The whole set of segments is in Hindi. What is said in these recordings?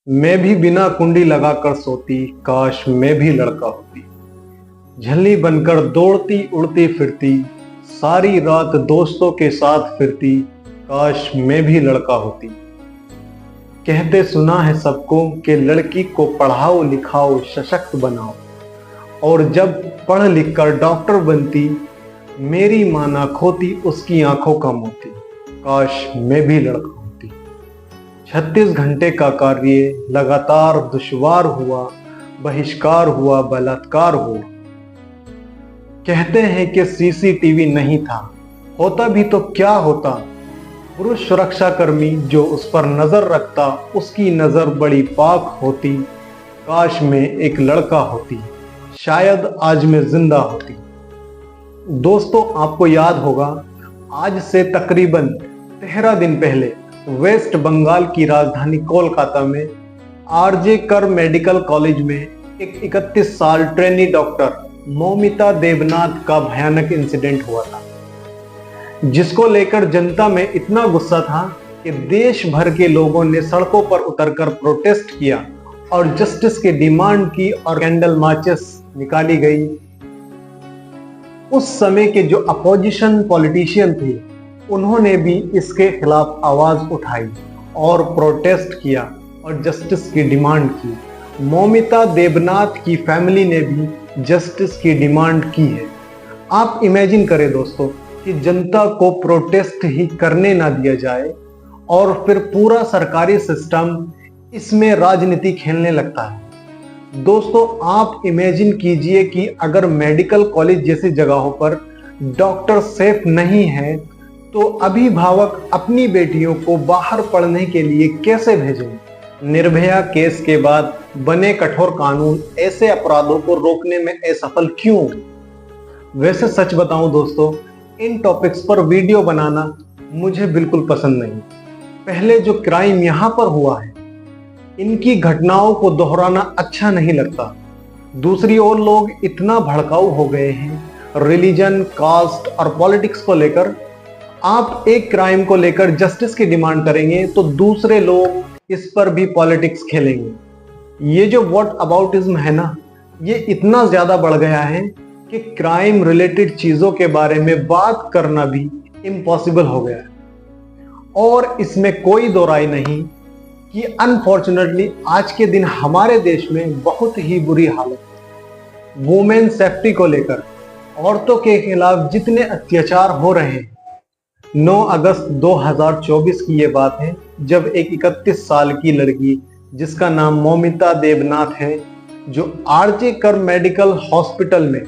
मैं भी बिना कुंडी लगाकर सोती, काश मैं भी लड़का होती। झल्ली बनकर दौड़ती उड़ती फिरती, सारी रात दोस्तों के साथ फिरती, काश मैं भी लड़का होती। कहते सुना है सबको कि लड़की को पढ़ाओ लिखाओ सशक्त बनाओ, और जब पढ़ लिख कर डॉक्टर बनती, मेरी मां ना खोती उसकी आंखों का मोती, काश मैं भी लड़का होती। 36 घंटे का कार्य लगातार दुश्वार हुआ, बहिष्कार हुआ, बलात्कार हुआ। कहते हैं कि सीसीटीवी नहीं था, होता भी तो क्या होता। पुरुष सुरक्षा कर्मी जो उस पर नजर रखता, उसकी नजर बड़ी पाक होती, काश मैं एक लड़का होती, शायद आज मैं जिंदा होती। दोस्तों, आपको याद होगा, आज से तकरीबन 13 दिन पहले वेस्ट बंगाल की राजधानी कोलकाता में आरजे कर मेडिकल कॉलेज में एक 31 साल ट्रेनी डॉक्टर मौमिता देबनाथ का भयानक इंसिडेंट हुआ था, जिसको लेकर जनता में इतना गुस्सा था कि देश भर के लोगों ने सड़कों पर उतरकर प्रोटेस्ट किया और जस्टिस की डिमांड की और कैंडल मार्चेस निकाली गई। उस समय के जो अपोजिशन पॉलिटिशियन थे, उन्होंने भी इसके खिलाफ आवाज उठाई और प्रोटेस्ट किया और जस्टिस की डिमांड की। मौमिता देबनाथ की फैमिली ने भी जस्टिस की डिमांड की है। आप इमेजिन करें दोस्तों कि जनता को प्रोटेस्ट ही करने ना दिया जाए और फिर पूरा सरकारी सिस्टम इसमें राजनीति खेलने लगता है। दोस्तों, आप इमेजिन कीजिए कि अगर मेडिकल कॉलेज जैसी जगहों पर डॉक्टर सेफ नहीं है, तो अभिभावक अपनी बेटियों को बाहर पढ़ने के लिए कैसे भेजें? निर्भया केस के बाद बने कठोर कानून ऐसे अपराधों को रोकने में असफल क्यों? वैसे सच बताऊं दोस्तों, इन टॉपिक्स पर वीडियो बनाना मुझे बिल्कुल पसंद नहीं। पहले जो क्राइम यहां पर हुआ है, इनकी घटनाओं को दोहराना अच्छा नहीं लगता। दूसरी ओर लोग इतना भड़काऊ हो गए हैं रिलीजन, कास्ट और पॉलिटिक्स को लेकर। आप एक क्राइम को लेकर जस्टिस की डिमांड करेंगे तो दूसरे लोग इस पर भी पॉलिटिक्स खेलेंगे। ये जो व्हाट अबाउटिज्म है ना, ये इतना ज्यादा बढ़ गया है कि क्राइम रिलेटेड चीजों के बारे में बात करना भी इम्पॉसिबल हो गया है। और इसमें कोई दो राय नहीं कि अनफॉर्चुनेटली आज के दिन हमारे देश में बहुत ही बुरी हालत है। वुमेन सेफ्टी को लेकर औरतों के खिलाफ जितने अत्याचार हो रहे हैं। 9 अगस्त 2024 की ये बात है, जब एक 31 साल की लड़की जिसका नाम मौमिता देबनाथ है, जो आरजे कर मेडिकल हॉस्पिटल में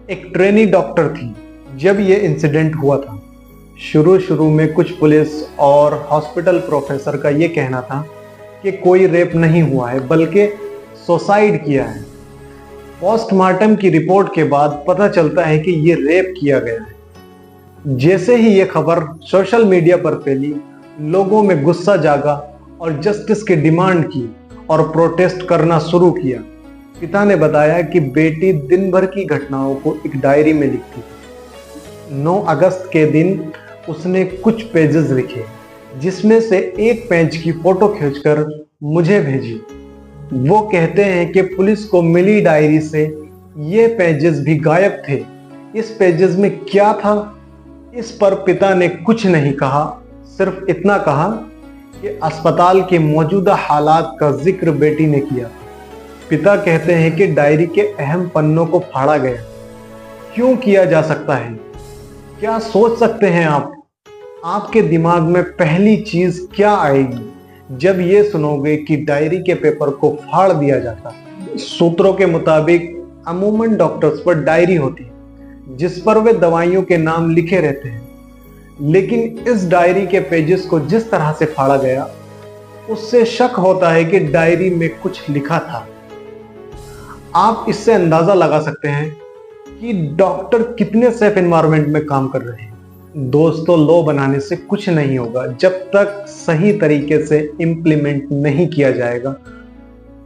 एक ट्रेनी डॉक्टर थी, जब ये इंसिडेंट हुआ था। शुरू में कुछ पुलिस और हॉस्पिटल प्रोफेसर का ये कहना था कि कोई रेप नहीं हुआ है, बल्कि सुसाइड किया है। पोस्टमार्टम की रिपोर्ट के बाद पता चलता है कि ये रेप किया गया है। जैसे ही ये खबर सोशल मीडिया पर फैली, लोगों में गुस्सा जागा और जस्टिस की डिमांड की और प्रोटेस्ट करना शुरू किया। पिता ने बताया कि बेटी दिन भर की घटनाओं को एक डायरी में लिखती थी। 9 अगस्त के दिन उसने कुछ पेजेस लिखे, जिसमें से एक पेज की फोटो खींचकर मुझे भेजी। वो कहते हैं कि पुलिस को मिली डायरी से ये पेजेस भी गायब थे। इस पेजेस में क्या था, इस पर पिता ने कुछ नहीं कहा, सिर्फ इतना कहा कि अस्पताल के मौजूदा हालात का जिक्र बेटी ने किया। पिता कहते हैं कि डायरी के अहम पन्नों को फाड़ा गया। क्यों किया जा सकता है? क्या सोच सकते हैं आप? आपके दिमाग में पहली चीज क्या आएगी जब ये सुनोगे कि डायरी के पेपर को फाड़ दिया जाता? सूत्रों के मुताबिक अमूमन डॉक्टर्स पर डायरी होती है जिस पर वे दवाइयों के नाम लिखे रहते हैं, लेकिन इस डायरी के पेजेस को जिस तरह से फाड़ा गया, उससे शक होता है कि डायरी में कुछ लिखा था। आप इससे अंदाजा लगा सकते हैं कि डॉक्टर कितने सेफ एनवायरनमेंट में काम कर रहे हैं। दोस्तों, लॉ बनाने से कुछ नहीं होगा जब तक सही तरीके से इम्प्लीमेंट नहीं किया जाएगा,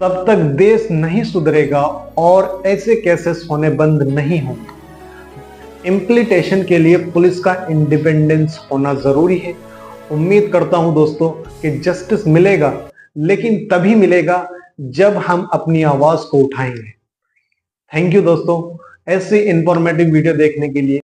तब तक देश नहीं सुधरेगा और ऐसे केसेस होने बंद नहीं होंगे। इम्प्लीमेंटेशन के लिए पुलिस का इंडिपेंडेंस होना जरूरी है। उम्मीद करता हूं दोस्तों कि जस्टिस मिलेगा, लेकिन तभी मिलेगा जब हम अपनी आवाज को उठाएंगे। थैंक यू दोस्तों, ऐसे इंफॉर्मेटिव वीडियो देखने के लिए